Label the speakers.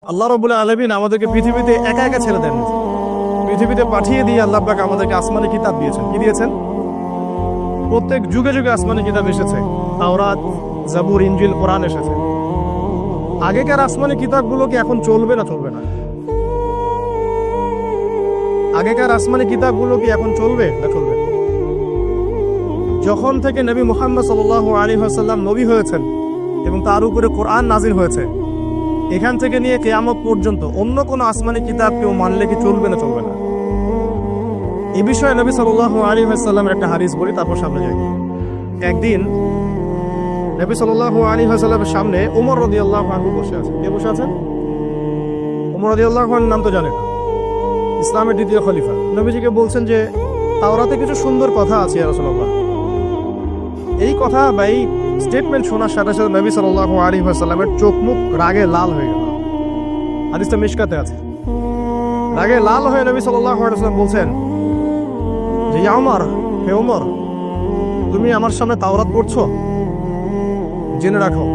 Speaker 1: আল্লাহ রাব্বুল আলামিন আমাদেরকে পৃথিবীতে একা একা ছেড়ে দেন, পৃথিবীতে পাঠিয়ে দিয়ে আল্লাহ পাক আমাদেরকে আসমানি কিতাব দিয়েছেন। কি দিয়েছেন? প্রত্যেক যুগে যুগে আসমানি কিতাব এসেছে, তাওরাত, জাবুর, ইনজিল, কোরআন এসেছে। আগেকার আসমানি কিতাবগুলো কি এখন চলবে না চলবে না? আগেকার আসমানি কিতাবগুলো কি এখন চলবে না চলবে? যখন থেকে নবী মুহাম্মদ সাল্লাল্লাহু আলাইহি ওয়াসাল্লাম নবী হয়েছেন এবং তার উপরে কোরআন নাজিল হয়েছে, এখান থেকে নিয়ে কিয়ামত পর্যন্ত অন্য কোনো আসমানি কিতাব কেউ মানলে কি চলবে না চলবে না? এই বিষয়ে নবী সাল্লাল্লাহু আলাইহি ওয়াসাল্লামের একটা হাদিস বলি, তারপর সামনে যাই। একদিন নবী সাল্লাল্লাহু আলাইহি ওয়াসাল্লামের সামনে ওমর রাদিয়াল্লাহু আনহু বসে আছেন। কে বসে আছেন? ওমর রাদিয়াল্লাহু আনহুর নাম তো জানেন, ইসলামের দ্বিতীয় খলিফা। নবীজিকে বলছেন যে তাওরাতে কিছু সুন্দর কথা আছে ইয়া রাসূলুল্লাহ। এই কথা বা এই স্টেটমেন্ট শোনার সাথে সাথে নবী সাল্লাল্লাহু আলাইহি ওয়াসাল্লামের চোখ মুখ রাগে লাল হয়ে গেল। হাদিসটা মিশকাতে আছে। রাগে লাল হয়ে নবী সাল্লাল্লাহু আলাইহি ওয়াসাল্লাম বলছেন যে ইয়া ওমর, হে ওমর, তুমি আমার সামনে তাওরাত পড়ছো? জেনে রাখো